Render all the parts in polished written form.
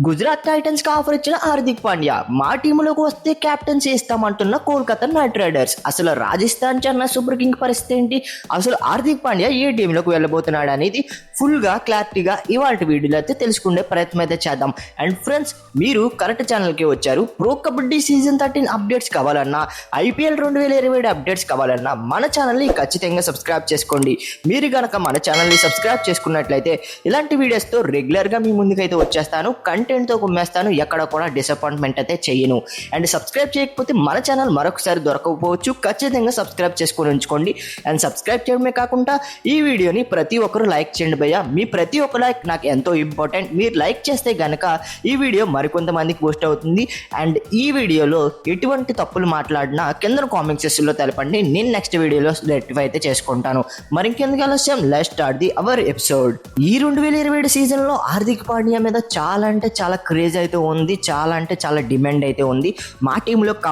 Gujarat Titans కి offer ఇచ్చిన హార్దిక్ పాండ్యా మా టీంలోకి వస్తే కెప్టెన్సీ ఇస్తామంటున్న కోల్కతా నైట్ రైడర్స్. అసలు రాజస్థాన్ చెన్నై సూపర్ కింగ్ పరిస్థితి ఏంటి, అసలు హార్దిక్ పాండ్యా ఏ టీంలోకి వెళ్ళబోతున్నాడు అనేది ఫుల్ గా క్లారిటీగా ఇవాళ వీడియోలో అయితే తెలుసుకునే ప్రయత్నం అయితే చేద్దాం. అండ్ ఫ్రెండ్స్, మీరు కరెక్ట్ ఛానల్ కి వచ్చారు. ప్రో కబడ్డీ సీజన్ 13 అప్డేట్స్ కావాలన్నా, IPL 2027 అప్డేట్స్ కావాలన్నా మన ఛానల్ ని ఖచ్చితంగా సబ్స్క్రైబ్ చేసుకోండి. మీరు గనక మన ఛానల్ ని సబ్స్క్రైబ్ చేసుకున్నట్లయితే ఇలాంటి వీడియోస్ తో రెగ్యులర్ గా మీ ముందుకైతే వచ్చేస్తాను. కంటెంట్తో కుమ్మేస్తాను, ఎక్కడ కూడా డిసప్పాయింట్మెంట్ అయితే చేయను. అండ్ సబ్స్క్రైబ్ చేయకపోతే మన ఛానల్ మరొకసారి దొరకకపోవచ్చు. ఖచ్చితంగా సబ్స్క్రైబ్ చేసుకొని ఉంచుకోండి. అండ్ సబ్స్క్రైబ్ చేయడమే కాకుండా ఈ వీడియోని ప్రతి ఒక్కరు లైక్ చేయండి భయ్య. మీ ప్రతి ఒక్క లైక్ నాకు ఎంతో ఇంపార్టెంట్. మీరు లైక్ చేస్తే గనక ఈ వీడియో మరికొంతమందికి పోస్ట్ అవుతుంది. అండ్ ఈ వీడియోలో ఎటువంటి తప్పులు మాట్లాడినా కింద కామెంట్ సెక్షన్లో తెలపండి. నేను నెక్స్ట్ వీడియోలో రెక్టిఫై అయితే చేసుకుంటాను. మరి ఇంకెందుకు ఆలస్యం, let's start the our episode. ఈ 2027 సీజన్లో హార్దిక్ పాండ్యా మీద చాలా అంటే చాలా క్రేజ్ అయితే ఉంది. చాలా అంటే చాలా డిమాండ్ అయితే ఉంది. మా టీంలోకి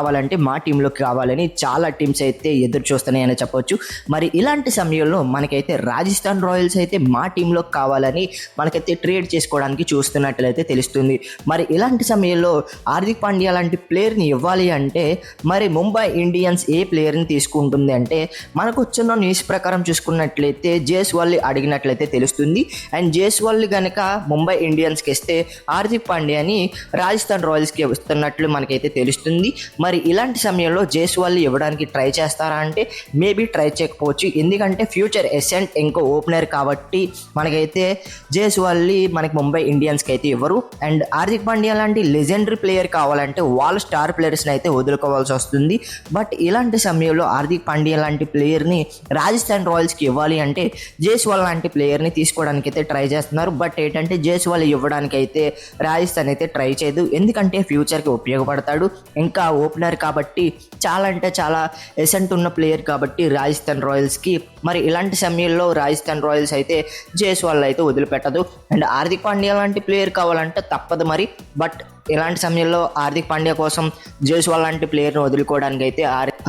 కావాలని చాలా టీమ్స్ అయితే ఎదురు చూస్తున్నాయని చెప్పొచ్చు. మరి ఇలాంటి సమయంలో మనకైతే రాజస్థాన్ రాయల్స్ అయితే మా టీంలోకి కావాలని మనకైతే ట్రేడ్ చేసుకోవడానికి చూస్తున్నట్లయితే తెలుస్తుంది. మరి ఇలాంటి సమయంలో హార్దిక్ పాండ్యా లాంటి ప్లేయర్ని ఇవ్వాలి అంటే మరి ముంబై ఇండియన్స్ ఏ ప్లేయర్ని తీసుకుంటుంది అంటే మనకు వచ్చిన న్యూస్ ప్రకారం చూసుకున్నట్లయితే జైస్వాల్ అడిగినట్లయితే తెలుస్తుంది. అండ్ జైస్వాల్ కనుక ముంబై ఇండియన్స్కి ఇస్తే హార్దిక్ పాండ్యాని రాజస్థాన్ రాయల్స్కి వస్తున్నట్లు మనకైతే తెలుస్తుంది. మరి ఇలాంటి సమయంలో జైస్వాల్ ఇవ్వడానికి ట్రై చేస్తారా అంటే మేబీ ట్రై చేయకపోవచ్చు. ఎందుకంటే ఫ్యూచర్ ఎసెంట్ ఇంకో ఓపెనర్ కాబట్టి మనకైతే జైస్వాల్ మనకి ముంబై ఇండియన్స్కి అయితే ఇవ్వరు. అండ్ హార్దిక్ పాండ్యా లాంటి లెజెండరీ ప్లేయర్ కావాలంటే వాళ్ళ స్టార్ ప్లేయర్స్ని అయితే వదులుకోవాల్సి వస్తుంది. బట్ ఇలాంటి సమయంలో హార్దిక్ పాండ్యా లాంటి ప్లేయర్ని రాజస్థాన్ రాయల్స్కి ఇవ్వాలి అంటే జైస్వాల్ లాంటి ప్లేయర్ని తీసుకోవడానికి అయితే ట్రై చేస్తున్నారు. బట్ ఏంటంటే జైస్వాల్ ఇవ్వడానికి అయితే రాజస్థాన్ అయితే ట్రై చేయదు. ఎందుకంటే ఫ్యూచర్కి ఉపయోగపడతాడు. ఇంకా ఓపెనర్ కాబట్టి చాలా అంటే చాలా ఎసెంట్ ఉన్న ప్లేయర్ కాబట్టి రాజస్థాన్ రాయల్స్కి. మరి ఇలాంటి సమయంలో రాజస్థాన్ రాయల్స్ అయితే జైస్వాల్ అయితే వదిలిపెట్టదు. అండ్ హార్దిక్ పాండ్యా లాంటి ప్లేయర్ కావాలంటే తప్పదు మరి. బట్ ఇలాంటి సమయంలో హార్దిక్ పాండ్యా కోసం జైస్వాల్ లాంటి ప్లేయర్ని వదులుకోవడానికి అయితే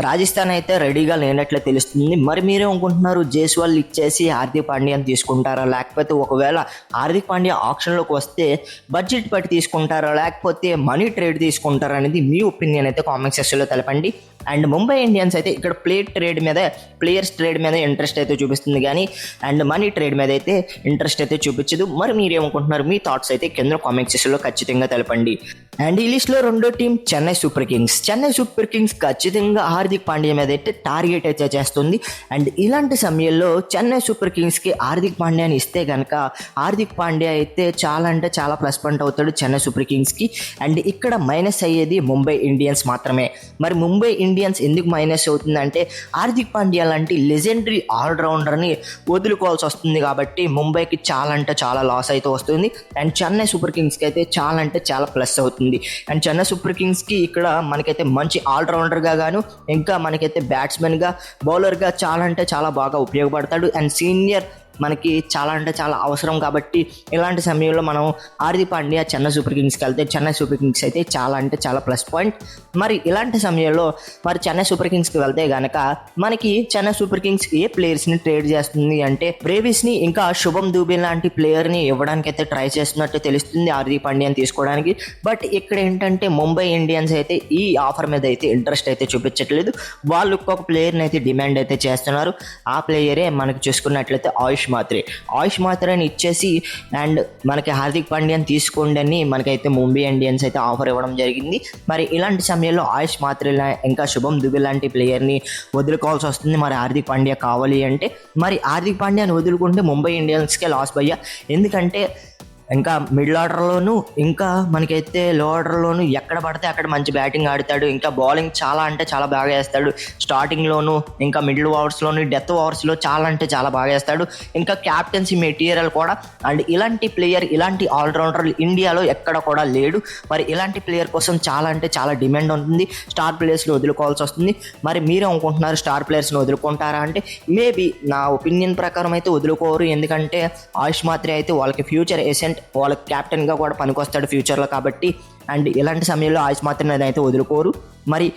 రాజస్థాన్ అయితే రెడీగా లేనట్లే తెలుస్తుంది. మరి మీరే అనుకుంటున్నారు, జైస్వాల్ ఇచ్చేసి హార్దిక్ పాండ్యాని తీసుకుంటారా, లేకపోతే ఒకవేళ హార్దిక్ పాండ్యా ఆప్షన్లోకి వస్తే బడ్జెట్ బట్టి తీసుకుంటారా, లేకపోతే మనీ ట్రేడ్ తీసుకుంటారా అనేది మీ ఒపీనియన్ అయితే కామెంట్ సెక్షన్లో తెలపండి. అండ్ ముంబై ఇండియన్స్ అయితే ఇక్కడ ప్లేయర్స్ ట్రేడ్ మీద ఇంట్రెస్ట్ అయితే చూపిస్తుంది కానీ అండ్ మనీ ట్రేడ్ మీద అయితే ఇంట్రెస్ట్ అయితే చూపించదు. మరి మీరేమనుకుంటున్నారు, మీ థాట్స్ అయితే కింద కామెంట్ సెక్షన్లో ఖచ్చితంగా తెలపండి. అండ్ ఈ లిస్ట్లో రెండో టీం చెన్నై సూపర్ కింగ్స్ ఖచ్చితంగా హార్దిక్ పాండ్యా మీద అయితే టార్గెట్ అయితే చేస్తుంది. అండ్ ఇలాంటి సమయంలో చెన్నై సూపర్ కింగ్స్కి హార్దిక్ పాండ్యాని ఇస్తే కనుక హార్దిక్ పాండ్యా అయితే చాలా అంటే చాలా ప్లస్ పాయింట్ అవుతాడు చెన్నై సూపర్ కింగ్స్కి. అండ్ ఇక్కడ మైనస్ అయ్యేది ముంబై ఇండియన్స్ మాత్రమే. మరి ముంబై ఇండియన్స్ ఎందుకు మైనస్ అవుతుందంటే హార్దిక్ పాండ్యా లాంటి లెజెండరీ ఆల్రౌండర్ని వదులుకోవాల్సి వస్తుంది కాబట్టి ముంబైకి చాలా అంటే చాలా లాస్ అయితే వస్తుంది. అండ్ చెన్నై సూపర్ కింగ్స్కి అయితే చాలా అంటే చాలా ప్లస్ అవుతుంది. అండ్ చెన్నై సూపర్ కింగ్స్కి ఇక్కడ మనకైతే మంచి ఆల్రౌండర్గా గాను ఇంకా మనకైతే బ్యాట్స్మెన్గా బౌలర్గా చాలా అంటే చాలా బాగా ఉపయోగపడతాడు. అండ్ సీనియర్ మనకి చాలా అంటే చాలా అవసరం కాబట్టి ఇలాంటి సమయంలో మనం హార్దిక్ పాండ్యా చెన్నై సూపర్ కింగ్స్కి వెళ్తే చెన్నై సూపర్ కింగ్స్ అయితే చాలా అంటే చాలా ప్లస్ పాయింట్. మరి ఇలాంటి సమయంలో మరి చెన్నై సూపర్ కింగ్స్కి వెళ్తే కనుక మనకి చెన్నై సూపర్ కింగ్స్ ఏ ప్లేయర్స్ని ట్రేడ్ చేస్తుంది అంటే బ్రేవిస్ని ఇంకా శుభం దూబే లాంటి ప్లేయర్ని ఇవ్వడానికి అయితే ట్రై చేస్తున్నట్టు తెలుస్తుంది హార్దిక్ పాండ్యాని తీసుకోవడానికి. బట్ ఇక్కడ ఏంటంటే ముంబై ఇండియన్స్ అయితే ఈ ఆఫర్ మీద అయితే ఇంట్రెస్ట్ అయితే చూపించట్లేదు. వాళ్ళు ఒక్కొక్క ప్లేయర్ని అయితే డిమాండ్ అయితే చేస్తున్నారు. ఆ ప్లేయరే మనకి చూసుకున్నట్లయితే ఆయుష్ మాత్రేని ఇచ్చేసి అండ్ మనకి హార్దిక్ పాండ్యాని తీసుకోండి అని మనకైతే ముంబై ఇండియన్స్ అయితే ఆఫర్ ఇవ్వడం జరిగింది. మరి ఇలాంటి సమయంలో ఆయుష్ మాత్రే ఇంకా శుభం దుబే లాంటి ప్లేయర్ని వదులుకోవాల్సి వస్తుంది. మరి హార్దిక్ పాండ్యా కావాలి అంటే మరి హార్దిక్ పాండ్యాని వదులుకుంటే ముంబై ఇండియన్స్కే లాస్ భయ్యా. ఎందుకంటే ఇంకా మిడిల్ ఆర్డర్లోను ఇంకా మనకైతే లో ఆర్డర్లోను ఎక్కడ పడితే అక్కడ మంచి బ్యాటింగ్ ఆడతాడు. ఇంకా బౌలింగ్ చాలా అంటే చాలా బాగా వేస్తాడు. స్టార్టింగ్లోను ఇంకా మిడిల్ ఓవర్స్లోను డెత్ ఓవర్స్లో చాలా అంటే చాలా బాగా వేస్తాడు. ఇంకా క్యాప్టెన్సీ మెటీరియల్ కూడా. అండ్ ఇలాంటి ప్లేయర్ ఇలాంటి ఆల్రౌండర్ ఇండియాలో ఎక్కడ కూడా లేడు. మరి ఇలాంటి ప్లేయర్ కోసం చాలా అంటే చాలా డిమాండ్ ఉంటుంది. స్టార్ ప్లేయర్స్ని వదులుకోవాల్సి వస్తుంది. మరి మీరు అనుకుంటున్నారు స్టార్ ప్లేయర్స్ని వదులుకుంటారా అంటే మేబీ నా ఒపీనియన్ ప్రకారం అయితే వదులుకోరు. ఎందుకంటే ఆయుష్ మాత్రే అయితే వాళ్ళకి ఫ్యూచర్ ఎసెంట్, వాళ్ళకి క్యాప్టెన్గా కూడా పనికొస్తాడు ఫ్యూచర్లో కాబట్టి. అండ్ ఇలాంటి సమయంలో ఆయుష్ మాత్రం అయితే వదులుకోరు. మరి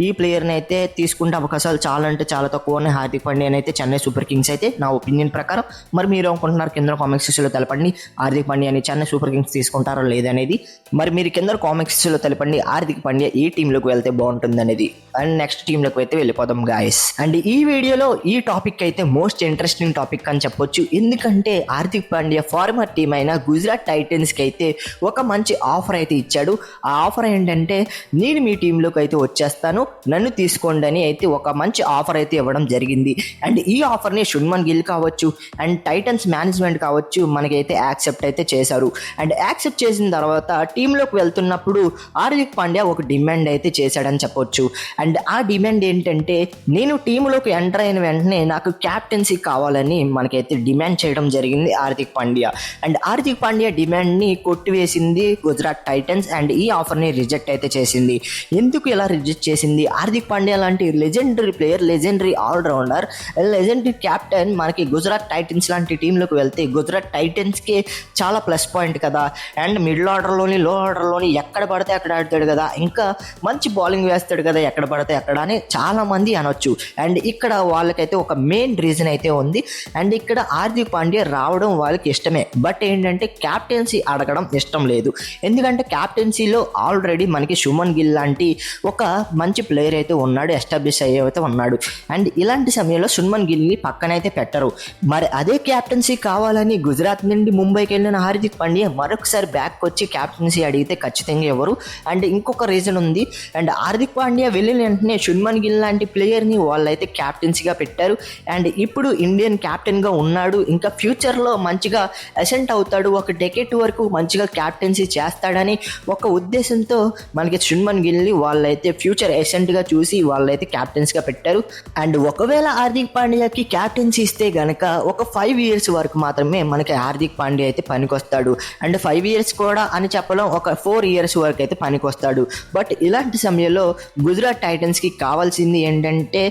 ఈ ప్లేయర్ని అయితే తీసుకుంటే అవకాశాలు చాలా అంటే చాలా తక్కువ ఉన్నాయి హార్దిక్ పాండ్యాని అయితే చెన్నై సూపర్ కింగ్స్ అయితే, నా ఒపీనియన్ ప్రకారం. మరి మీరు అనుకుంటున్నారు కింద కామెంట్ సెక్షన్లో తెలపండి హార్దిక్ పాండ్యాని చెన్నై సూపర్ కింగ్స్ తీసుకుంటారో లేదనేది. మరి మీరు కింద కామెంట్ సెక్షన్లో తెలపండి హార్దిక్ పాండ్యా ఏ టీంలోకి వెళ్తే బాగుంటుంది అనేది. అండ్ నెక్స్ట్ టీంలోకి అయితే వెళ్ళిపోదాం గాయస్. అండ్ ఈ వీడియోలో ఈ టాపిక్ అయితే మోస్ట్ ఇంట్రెస్టింగ్ టాపిక్ అని చెప్పొచ్చు. ఎందుకంటే హార్దిక్ పాండ్యా ఫార్మర్ టీం అయిన గుజరాత్ టైటన్స్కి అయితే ఒక మంచి ఆఫర్ అయితే ఇచ్చాడు. ఆ ఆఫర్ ఏంటంటే నేను మీ టీంలోకి అయితే వచ్చేస్తాను, నన్ను తీసుకోండి అని అయితే ఒక మంచి ఆఫర్ అయితే ఇవ్వడం జరిగింది. అండ్ ఈ ఆఫర్ని శుభ్మన్ గిల్ కావచ్చు అండ్ టైటన్స్ మేనేజ్మెంట్ కావచ్చు మనకైతే యాక్సెప్ట్ అయితే చేశారు. అండ్ యాక్సెప్ట్ చేసిన తర్వాత టీంలోకి వెళ్తున్నప్పుడు హార్దిక్ పాండ్యా ఒక డిమాండ్ అయితే చేశాడని చెప్పొచ్చు. అండ్ ఆ డిమాండ్ ఏంటంటే నేను టీంలోకి ఎంటర్ అయిన వెంటనే నాకు క్యాప్టెన్సీ కావాలని మనకైతే డిమాండ్ చేయడం జరిగింది హార్దిక్ పాండ్యా. అండ్ హార్దిక్ పాండ్యా డిమాండ్ని కొట్టివేసింది గుజరాత్ టైటన్స్ అండ్ ఈ ఆఫర్ని రిజెక్ట్ అయితే చేసింది. ఎందుకు ఇలా రిజెక్ట్ చేసింది? హార్దిక్ పాండ్యా లాంటి legendary player, legendary allrounder, legendary captain మనకి గుజరాత్ టైటన్స్ లాంటి టీంలోకి వెళ్తే గుజరాత్ టైటన్స్కి చాలా ప్లస్ పాయింట్ కదా. అండ్ మిడిల్ ఆర్డర్లోని, లో ఆర్డర్లోని ఎక్కడ పడితే అక్కడ ఆడతాడు కదా, ఇంకా మంచి బౌలింగ్ వేస్తాడు కదా ఎక్కడ పడితే అక్కడ అని చాలామంది అనొచ్చు. అండ్ ఇక్కడ వాళ్ళకైతే ఒక మెయిన్ రీజన్ అయితే ఉంది. అండ్ ఇక్కడ హార్దిక్ పాండ్యా రావడం వాళ్ళకి ఇష్టమే, బట్ ఏంటంటే క్యాప్టెన్సీ అడగడం ఇష్టం లేదు. ఎందుకంటే క్యాప్టెన్సీలో ఆల్రెడీ మనకి శుభ్మన్ గిల్ లాంటి ఒక మంచి ప్లేయర్ అయితే ఉన్నాడు, ఎస్టాబ్లిష్ అయితే ఉన్నాడు. అండ్ ఇలాంటి సమయంలో శుభ్మన్ గిల్ని పక్కనైతే పెట్టరు. మరి అదే క్యాప్టెన్సీ కావాలని గుజరాత్ నుండి ముంబైకి వెళ్ళిన హార్దిక్ పాండ్యా మరొకసారి బ్యాక్ వచ్చి క్యాప్టెన్సీ అడిగితే ఖచ్చితంగా ఎవరు. అండ్ ఇంకొక రీజన్ ఉంది. అండ్ హార్దిక్ పాండ్యా వెళ్ళిన వెంటనే శుభ్మన్ గిల్ లాంటి ప్లేయర్ని వాళ్ళైతే క్యాప్టెన్సీగా పెట్టారు. అండ్ ఇప్పుడు ఇండియన్ క్యాప్టెన్గా ఉన్నాడు, ఇంకా ఫ్యూచర్లో మంచిగా అసెంట్ అవుతాడు, ఒక డెకేట్ వరకు మంచిగా క్యాప్టెన్సీ చేస్తాడని ఒక ఉద్దేశంతో మనకి శుభ్మన్ గిల్ని వాళ్ళైతే ఫ్యూచర్ అసెంట్గా చూసి వాళ్ళైతే క్యాప్టెన్సీగా పెట్టారు. అండ్ ఒకవేళ హార్దిక్ పాండ్యాకి క్యాప్టెన్సీ ఇస్తే గనక ఒక 5 years వరకు మాత్రమే మనకి హార్దిక్ పాండ్యా అయితే పనికొస్తాడు. అండ్ 5 years కూడా అని చెప్పడం, ఒక 4 years వరకు అయితే పనికొస్తాడు. బట్ ఇలాంటి సమయంలో గుజరాత్ టైటన్స్కి కావాల్సింది ఏంటంటే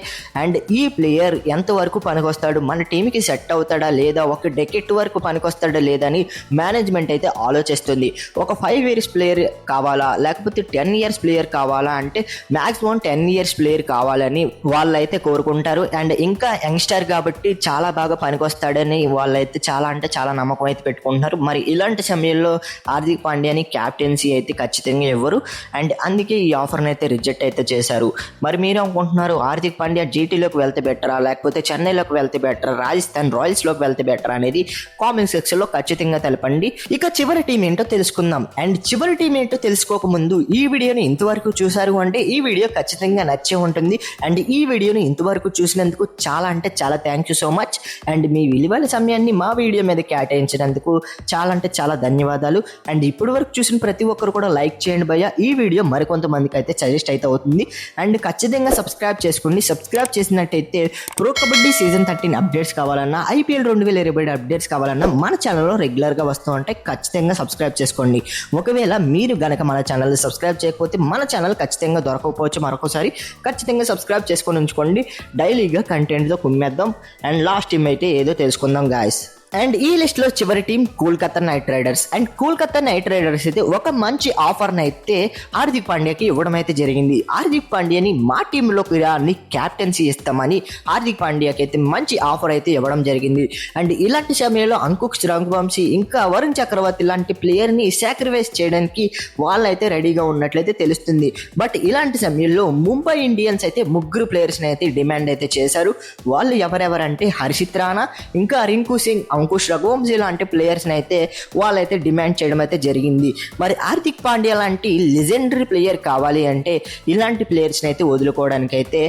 అండ్ ఈ ప్లేయర్ ఎంతవరకు పనికొస్తాడు, మన టీంకి సెట్ అవుతాడా లేదా, ఒక డెకెట్ వరకు పనికొస్తాడా లేదా అని మేనేజ్మెంట్ అయితే ఆలోచిస్తుంది. ఒక 5 years ప్లేయర్ కావాలా లేకపోతే 10 years ప్లేయర్ కావాలా అంటే మ్యాక్సిమం 10 years ప్లేయర్ కావాలని వాళ్ళైతే కోరుకుంటారు. అండ్ ఇంకా యంగ్స్టర్ కాబట్టి చాలా బాగా పనికొస్తాడని వాళ్ళైతే చాలా అంటే చాలా నమ్మకం అయితే పెట్టుకుంటున్నారు. మరి ఇలాంటి సమయంలో హార్దిక్ పాండ్యాని క్యాప్టెన్సీ అయితే ఖచ్చితంగా ఇవ్వరు. అండ్ అందుకే ఈ ఆఫర్ని అయితే రిజెక్ట్ అయితే చేశారు. మరి మీరు అనుకుంటున్నారు హార్దిక్ పాండ్యా జీటీలోకి వెళ్తే బెటరా లేకపోతే చెన్నైలోకి వెళ్తే బెటరా, రాజస్థాన్ రాయల్స్లోకి వెళ్తే బెటరా అనేది కామెంట్ సెక్షన్లో ఖచ్చితంగా తెలపండి. ఇక చివరి టీం ఏంటో తెలుసుకుందాం. అండ్ చివరి టీం ఏంటో తెలుసుకోకముందు ఈ వీడియోని ఇంతవరకు చూసారు అంటే ఈ వీడియో ఖచ్చితంగా నచ్చే ఉంటుంది. అండ్ ఈ వీడియోని ఇంతవరకు చూసినందుకు చాలా అంటే చాలా thank you so much. And మీ విలువైన సమయాన్ని మా వీడియో మీద కేటాయించినందుకు చాలా అంటే చాలా ధన్యవాదాలు. అండ్ ఇప్పటి వరకు చూసిన ప్రతి ఒక్కరు కూడా లైక్ చేయండి భయ్య, ఈ వీడియో మరికొంతమందికి అయితే సజెస్ట్ అయితే అవుతుంది. అండ్ ఖచ్చితంగా సబ్స్క్రైబ్ చేసుకోండి. సబ్స్క్రైబ్ చేసినట్టయితే ప్రో కబడ్డీ సీజన్ 13 అప్డేట్స్ కావాలన్నా, IPL 2027 అప్డేట్స్ కావాలన్నా మన ఛానల్లో రెగ్యులర్గా వస్తూ ఉంటే ఖచ్చితంగా సబ్స్క్రైబ్ చేసుకోండి. ఒకవేళ మీరు గనక మన ఛానల్ సబ్స్క్రైబ్ చేయకపోతే మన ఛానల్ ఖచ్చితంగా దొరకకపోవచ్చు, మరొకసారి ఖచ్చితంగా సబ్స్క్రైబ్ చేసుకొని ఉంచుకోండి. డైలీగా కంటెంట్తో కుమ్మేద్దాం. అండ్ లాస్ట్ టీం అయితే ఏదో తెలుసుకుందాం గాయస్. అండ్ ఈ లిస్ట్లో చివరి team Kolkata night riders. And Kolkata night riders అయితే ఒక మంచి ఆఫర్ని అయితే హార్దిక్ పాండ్యాకి ఇవ్వడం అయితే జరిగింది. హార్దిక్ పాండ్యాని మా టీంలోకి రాని క్యాప్టెన్సీ ఇస్తామని హార్దిక్ పాండ్యాకి అయితే మంచి ఆఫర్ అయితే ఇవ్వడం జరిగింది. అండ్ ఇలాంటి సమయంలో అంకుష్ రఘువంశీ ఇంకా వరుణ్ చక్రవర్తి లాంటి ప్లేయర్ని సాక్రిఫైస్ చేయడానికి వాళ్ళైతే రెడీగా ఉన్నట్లయితే తెలుస్తుంది. బట్ ఇలాంటి సమయంలో ముంబై ఇండియన్స్ అయితే 3 ప్లేయర్స్ని అయితే డిమాండ్ అయితే చేశారు. వాళ్ళు ఎవరెవరంటే హర్షిత్ రాణా, ఇంకా రింకు సింగ్, అంకుష్ రఘువంశీ లాంటి ప్లేయర్స్ని అయితే వాళ్ళైతే డిమాండ్ చేయడం అయితే జరిగింది. మరి హార్దిక్ పాండ్యా లాంటి లెజెండరీ ప్లేయర్ కావాలి అంటే ఇలాంటి ప్లేయర్స్ని అయితే వదులుకోవడానికి అయితే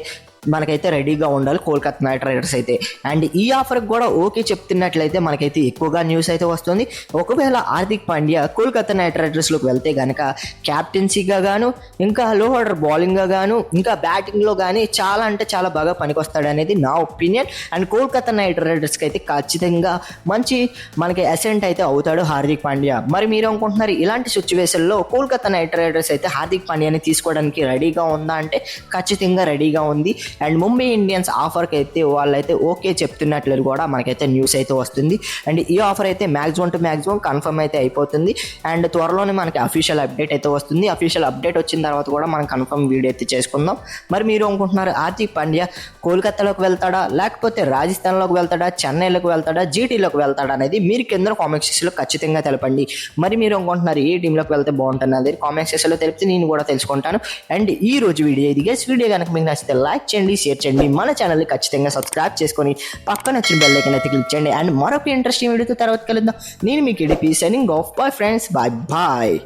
మనకైతే రెడీగా ఉండాలి కోల్కతా నైట్ రైడర్స్ అయితే. అండ్ ఈ ఆఫర్కి కూడా ఓకే చెప్తున్నట్లయితే మనకైతే ఎక్కువగా న్యూస్ అయితే వస్తుంది. ఒకవేళ హార్దిక్ పాండ్యా కోల్కతా నైట్ రైడర్స్లోకి వెళ్తే కనుక క్యాప్టెన్సీగా గాను, ఇంకా లో ఆర్డర్ బౌలింగ్గా గాను, ఇంకా బ్యాటింగ్లో కానీ చాలా అంటే చాలా బాగా పనికొస్తాడు అనేది నా ఒపీనియన్. అండ్ కోల్కతా నైట్ రైడర్స్కి అయితే ఖచ్చితంగా మంచి మనకి అసెంట్ అయితే అవుతాడు హార్దిక్ పాండ్యా. మరి మీరు అనుకుంటున్నారు ఇలాంటి సిచ్యువేషన్లో కోల్కతా నైట్ రైడర్స్ అయితే హార్దిక్ పాండ్యాని తీసుకోవడానికి రెడీగా ఉందా అంటే ఖచ్చితంగా రెడీగా ఉంది. అండ్ ముంబై ఇండియన్స్ ఆఫర్కి అయితే వాళ్ళైతే ఓకే చెప్తున్నట్లు కూడా మనకైతే న్యూస్ అయితే వస్తుంది. అండ్ ఈ ఆఫర్ అయితే మ్యాక్సిమం టు మ్యాక్సిమం కన్ఫర్మ్ అయితే అయిపోతుంది. అండ్ త్వరలోనే మనకి అఫీషియల్ అప్డేట్ అయితే వస్తుంది. అఫీషియల్ అప్డేట్ వచ్చిన తర్వాత కూడా మనం కన్ఫర్మ్ వీడియో అయితే చేసుకుందాం. మరి మీరు అనుకుంటున్నారు హార్దిక్ పాండ్యా కోల్కతాలోకి వెళ్తాడా, లేకపోతే రాజస్థాన్లోకి వెళ్తాడా, చెన్నైలోకి వెళ్తాడా, జీటీలోకి వెళ్తాడా అనేది మీరు కింద కామెంట్ సెక్షన్లో ఖచ్చితంగా తెలపండి. మరి మీరు అనుకుంటున్నారు ఏ టీంలోకి వెళ్తే బాగుంటుంది కామెంట్ సెక్షన్లో తెలిపితే నేను కూడా తెలుసుకుంటాను. అండ్ ఈ రోజు వీడియో ఇది గైస్. వీడియో కనుక మీకు నచ్చితే లైక్ చేయండి, షేర్ చేయండి, మన ఛానల్ని ఖచ్చితంగా సబ్స్క్రైబ్ చేసుకొని పక్కన వచ్చిన బెల్ ఐకాన్ అయితే క్లిక్ చేయండి. అండ్ మరొక ఇంట్రెస్టింగ్ వీడియోతో తర్వాత కలుద్దాం. నేను మీకు ఇడిపి signing off. Bye friends, bye bye.